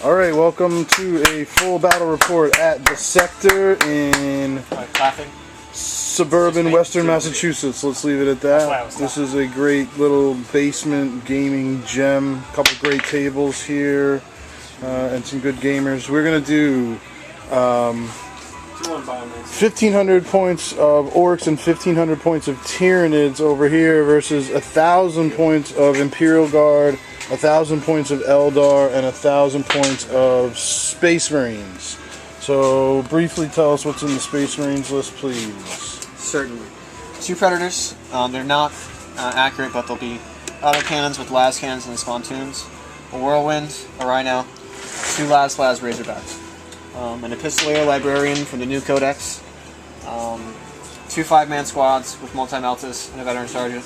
Alright, welcome to a full battle report at the sector in suburban western Massachusetts. Let's leave it at that. This is a great little basement gaming gem. A couple great tables here and some good gamers. We're going to do 1,500 points of Orks and 1,500 points of Tyranids over here versus 1,000 points of Imperial Guard, 1,000 points of Eldar, and 1,000 points of Space Marines. So, briefly tell us what's in the Space Marines list, please. Certainly. 2 Predators. They're not accurate, but they'll be autocannons with las cannons and spontoons. A Whirlwind, a Rhino, 2 las Razorbacks. An Epistolaire Librarian from the new Codex. 2 5-man squads with multi-meltas and a Veteran Sergeant.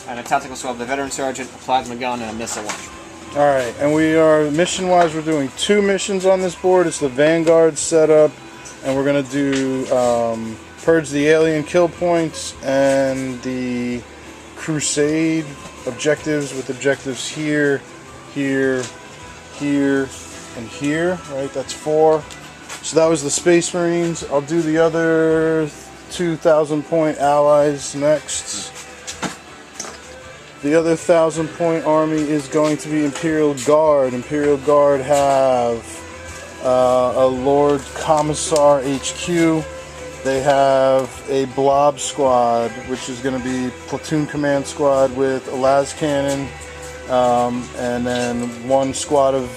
And a tactical squad with a Veteran Sergeant, a plasma gun, and a missile launcher. Alright, and we are, mission-wise, we're doing 2 missions on this board. It's the Vanguard setup, and we're going to do Purge the Alien Kill Points and the Crusade objectives, with objectives here, here, here, and here, right? That's 4. So that was the Space Marines. I'll do the other 2,000 point allies next. The other 1,000 point army is going to be Imperial Guard. Imperial Guard have a Lord Commissar HQ. They have a Blob Squad, which is going to be Platoon Command Squad with a las cannon, and then 1 squad of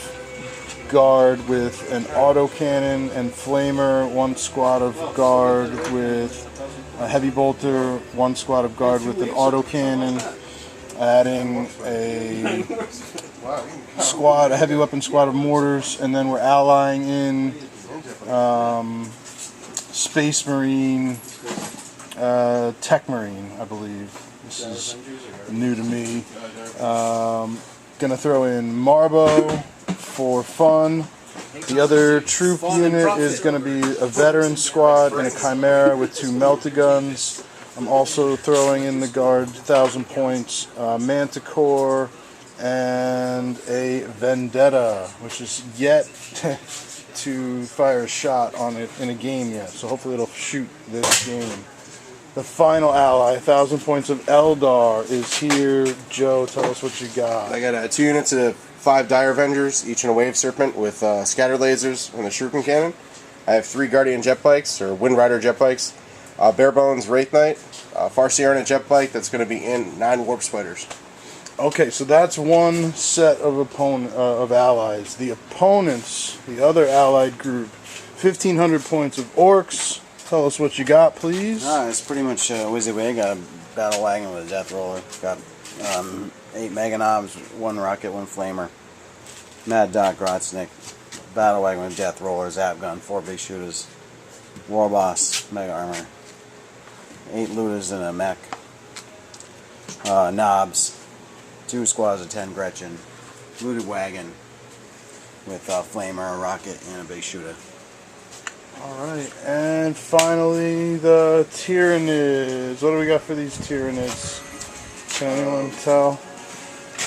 Guard with an autocannon and flamer, 1 squad of Guard with a heavy bolter, 1 squad of Guard with an autocannon, adding a squad, a heavy weapon squad of mortars, and then we're allying in Space Marine, Tech Marine, I believe. This is new to me. Gonna throw in Marbo for fun. The other troop unit is going to be a Veteran Squad and a Chimera with 2 melta-guns. I'm also throwing in the Guard 1,000 points, Manticore, and a Vendetta, which is yet to fire a shot on it in a game yet. So hopefully it'll shoot this game. The final ally, 1,000 points of Eldar, is here. Joe, tell us what you got. I got 2 units of 5 Dire Avengers, each in a Wave Serpent with scatter lasers and a shuriken cannon. I have 3 Guardian jet bikes, or Wind Rider jet bikes. Bare Bones Wraith Knight, Farsearna jet bike that's going to be in 9 Warp Spiders. Okay, so that's one set of of allies. The opponents, the other allied group, 1,500 points of Orks. Tell us what you got, please. It's pretty much WYSIWYG. Got a battle wagon with a death roller. Got 8 Mega Knobs, 1 rocket, 1 flamer. Mad Doc Grotznick, battle wagon with death roller, zap gun, 4 big shooters. War Boss, mega armor. 8 looters and a mech. Knobs, 2 squads of 10 Gretchen. Looted wagon with a flamer, a rocket, and a big shooter. Alright, and finally the Tyranids. What do we got for these Tyranids? Can anyone tell?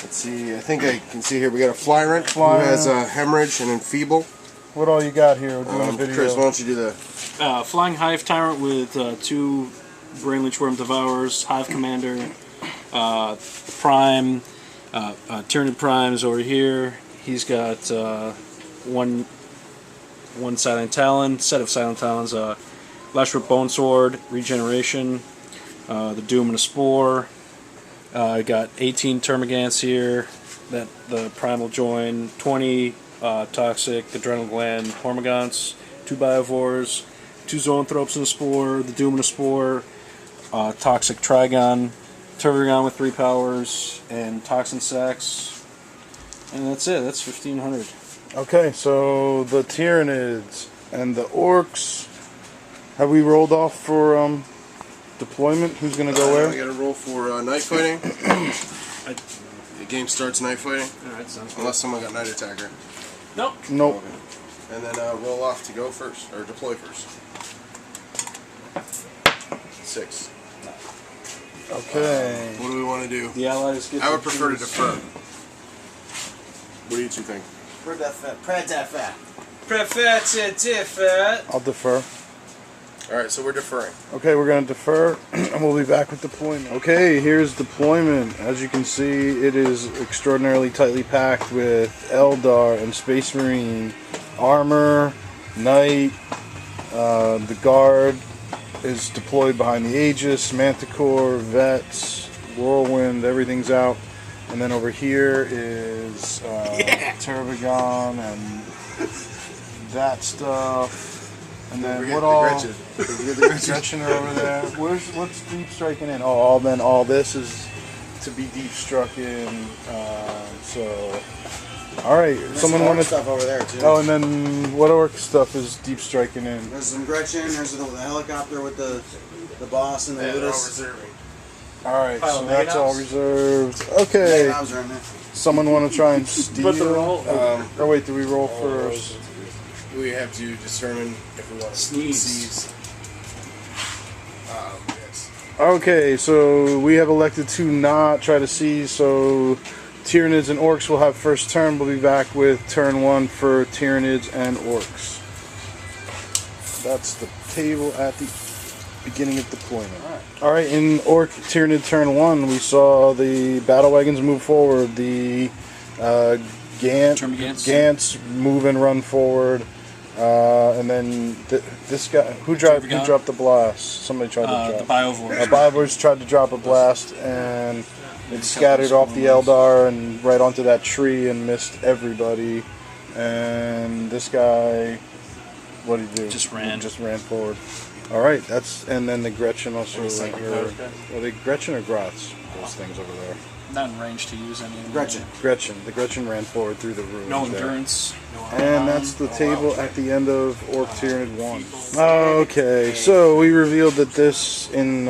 Let's see, I think I can see here we got a Flyrant who has a Hemorrhage and Enfeeble. What all you got here? We're doing a video. Chris, why don't you do the... Flying Hive Tyrant with 2 Brain Leechworm Devourers, Hive Commander, Prime, Tyranid Primes over here. He's got 1 Silent Talon, set of Silent Talons, Lashrip Bone Sword, Regeneration, the Doom and a Spore. I got 18 Termagants here that the Primal join, 20 Toxic, Adrenal Gland, Hormagaunts, 2 Biovores, 2 Zoanthropes and a Spore, the Doom and a Spore, Toxic Trigon, Tervigon with 3 powers, and Toxin Sacs. And that's it, that's 1,500. Okay, so the Tyranids and the Orks. Have we rolled off for deployment? Who's going to go where? We got to roll for night fighting. The game starts night fighting. Alright, sounds good. Unless someone got night attacker. Nope. Nope. Okay. And then roll off to go first, or deploy first. 6. Okay. What do we want to do? The allies get I would prefer to defer. What do you two think? I'll defer. Alright, so we're deferring. Okay, we're going to defer, and we'll be back with deployment. Okay, here's deployment. As you can see, it is extraordinarily tightly packed with Eldar and Space Marine armor, Knight, the Guard is deployed behind the Aegis, Manticore, Vets, Whirlwind, everything's out. And then over here is Turbigon and that stuff. And then what all? The Gretchen are over there. What's deep striking in? Oh, then all this is to be deep struck in. So, all right. Someone wanted stuff over there too. Oh, and then what orc stuff is deep striking in? There's some Gretchen. There's the helicopter with the boss and the Ludus. All right, Pile so of that's all Megadons? reserved. Okay. Megadons are in there. Someone want to try and steal? But they're all- Oh wait, do we roll first? We have to determine if we want to Sneeze. Yes. Okay, so we have elected to not try to seize, so Tyranids and Orks will have first turn. We'll be back with turn 1 for Tyranids and Orks. That's the table at the beginning of deployment. Alright, in Orc Tyranid turn 1, we saw the battle wagons move forward, the Gants move and run forward, and then this guy, who dropped the blast? Somebody tried to drop. The Biovores. Biovores tried to drop a blast, and it scattered off the Eldar and right onto that tree and missed everybody. And this guy, what did he do? Just ran. Just ran forward. All right, and then the Gretchen also. Well, the Gretchen or Gratz, those things over there. Not in range to use any. Gretchen. The Gretchen ran forward through the room. No endurance. And that's the table at the end of Orc Tyranid 1. Okay, so we revealed that this in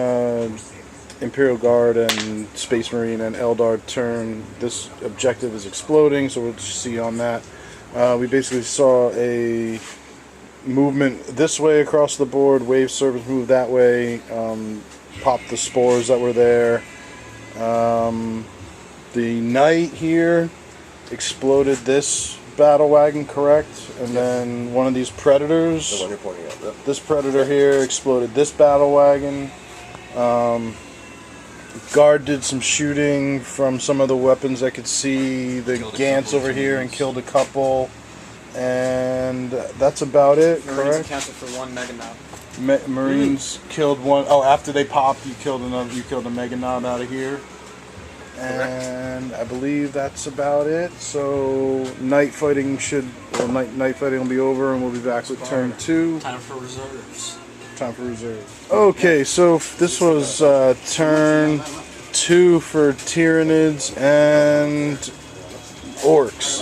Imperial Guard and Space Marine and Eldar turn, this objective is exploding, so we'll just see on that. We basically saw a movement this way across the board, wave service moved that way, popped the spores that were there. The Knight here exploded this battle wagon, correct? And then one of these Predators, The one you're pointing at. Yep. this Predator here exploded this battle wagon. Guard did some shooting from some of the weapons I could see. The Gants over here and killed a couple. And that's about it, Marines correct? accounted for one Mega Knob. Marines killed one. Oh, after they popped, you killed another. You killed a Mega Knob out of here. And I believe that's about it. So night fighting night fighting will be over, and we'll be back with turn 2. Time for reserves. Time for reserve. Okay, so this was turn 2 for Tyranids and Orks.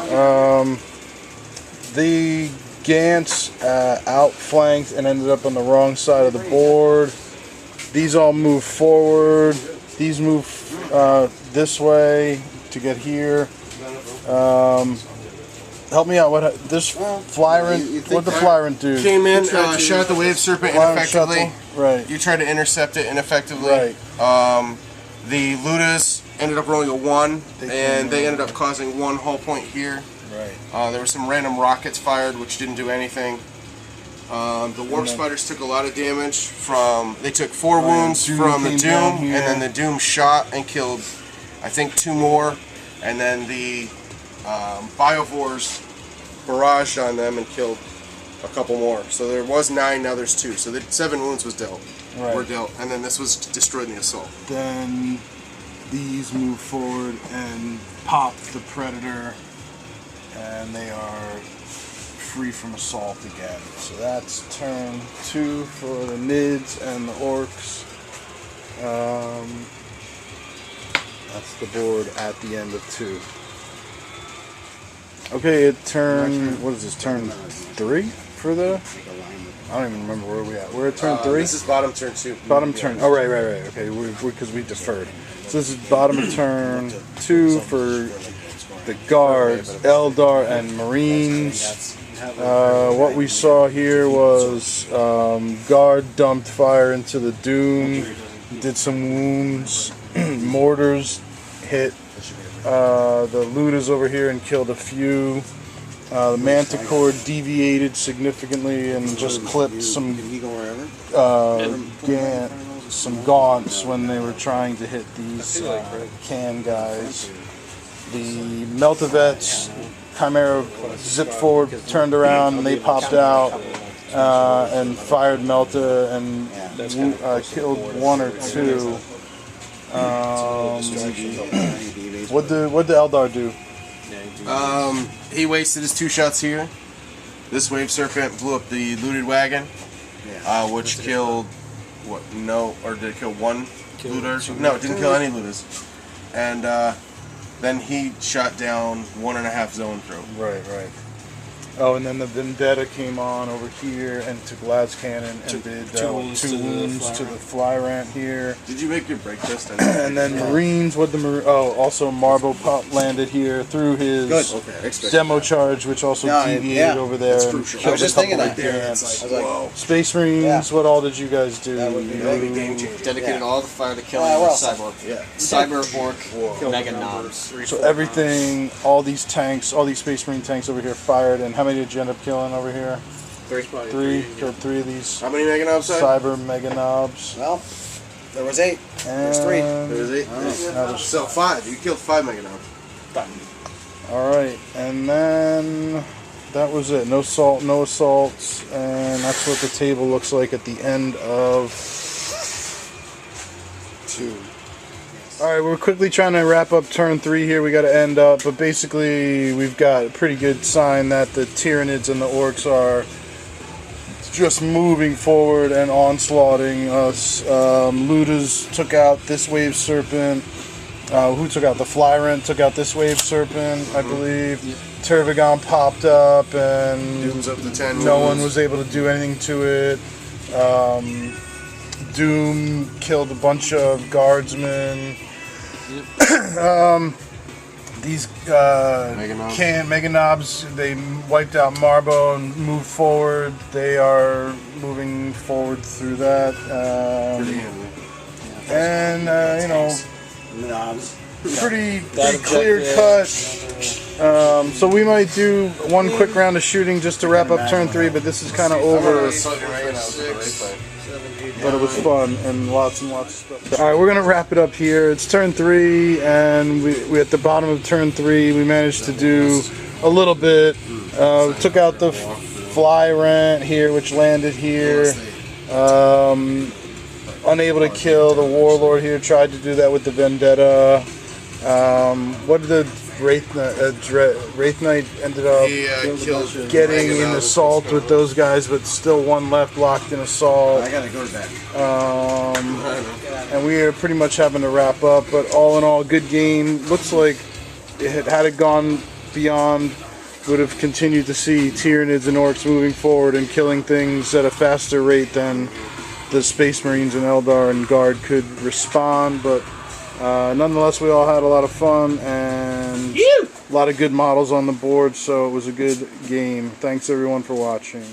The Gants outflanked and ended up on the wrong side of the board. These all move forward. These move this way to get here. Help me out. What this Flyrant? What the Flyrant do? Came in, shot the Wave Serpent Flyrant ineffectively. shuttle? Right. You tried to intercept it ineffectively. Right. The Ludus ended up rolling a 1, They and they ended up causing 1 hull point here. Right. There were some random rockets fired, which didn't do anything. The Warp Spiders took a lot of damage from. They took 4 wounds Doom from the came down Doom, here. and then the Doom shot and killed, I think, 2 more, and then the Biovores barraged on them and killed a couple more. So there was 9, now there's 2. So the 7 wounds was dealt. Right. Were dealt, and then this was destroyed in the assault. Then these move forward and pop the Predator, and they are free from assault again. So that's turn 2 for the Nids and the Orks. That's the board at the end of 2. Okay, what is this, turn 3 for the? I don't even remember where we at. We're at turn 3? This is bottom turn 2. Bottom turn. Oh, right. Okay, because we deferred. So this is bottom of turn 2 for the Guards, Eldar, and Marines. What we saw here was Guard dumped fire into the Doom, did some wounds, mortars hit the Ludus over here and killed a few. The Manticore deviated significantly and just clipped some some gaunts when they were trying to hit these can guys. The Meltavets Chimera zipped forward, turned around, and they popped out and fired Melta and killed one or two. What'd the Eldar do? He wasted his 2 shots here. This Wave Serpent blew up the looted wagon, which killed did it kill one looter? No, it didn't kill any looters. And then he shot down 1.5 zone throw. Right. Oh, and then the Vendetta came on over here and took Lad's Cannon and did 2 wounds to the Flyrant here. Did you make your break test? And then Marines, also Marble Pop landed here through his demo charge, which also deviated over there. That's and crucial. killed I was just a couple thinking of that. Gants. Whoa. Space Marines, what all did you guys do? That would be a game changer. Dedicated all the fire to killing Cyborg. Cyber Orc Mega Knobs. So everything, all these tanks, all these Space Marine tanks over here fired, and how many did you end up killing over here? 3. Killed 3 of these. How many Mega Knobs? Cyber Mega Knobs. Well, there was 8. There's 3. There was 8. So 5. You killed 5 Mega Knobs. Alright, and then that was it. No salt, no assaults, and that's what the table looks like at the end of 2. Alright, we're quickly trying to wrap up turn 3 here. We got to end up, but basically we've got a pretty good sign that the Tyranids and the Orks are just moving forward and onslaughting us. Ludas took out this Wave Serpent. Who took out the Flyrant? Took out this Wave Serpent, I believe. Tervigon popped up and Doom's up to 10. no one was able to do anything to it. Doom killed a bunch of guardsmen. These Mega Knobs, they wiped out Marbo and moved forward. They are moving forward through that. And pretty clear cut. So we might do one quick round of shooting just to wrap up turn 3, but this is kind of over. But it was fun and lots of stuff. Alright, we're going to wrap it up here. It's turn 3, and we at the bottom of turn 3, we managed to do a little bit. We took out the Flyrant here, which landed here. Unable to kill the Warlord here. Tried to do that with the Vendetta. What did the Wraith Knight ended up getting in assault with those guys, but still one left locked in assault. I gotta go to bed. And we are pretty much having to wrap up, but all in all, good game. Looks like had it gone beyond, would have continued to see Tyranids and Orks moving forward and killing things at a faster rate than the Space Marines and Eldar and Guard could respond, but nonetheless, we all had a lot of fun and a lot of good models on the board, so it was a good game. Thanks everyone for watching.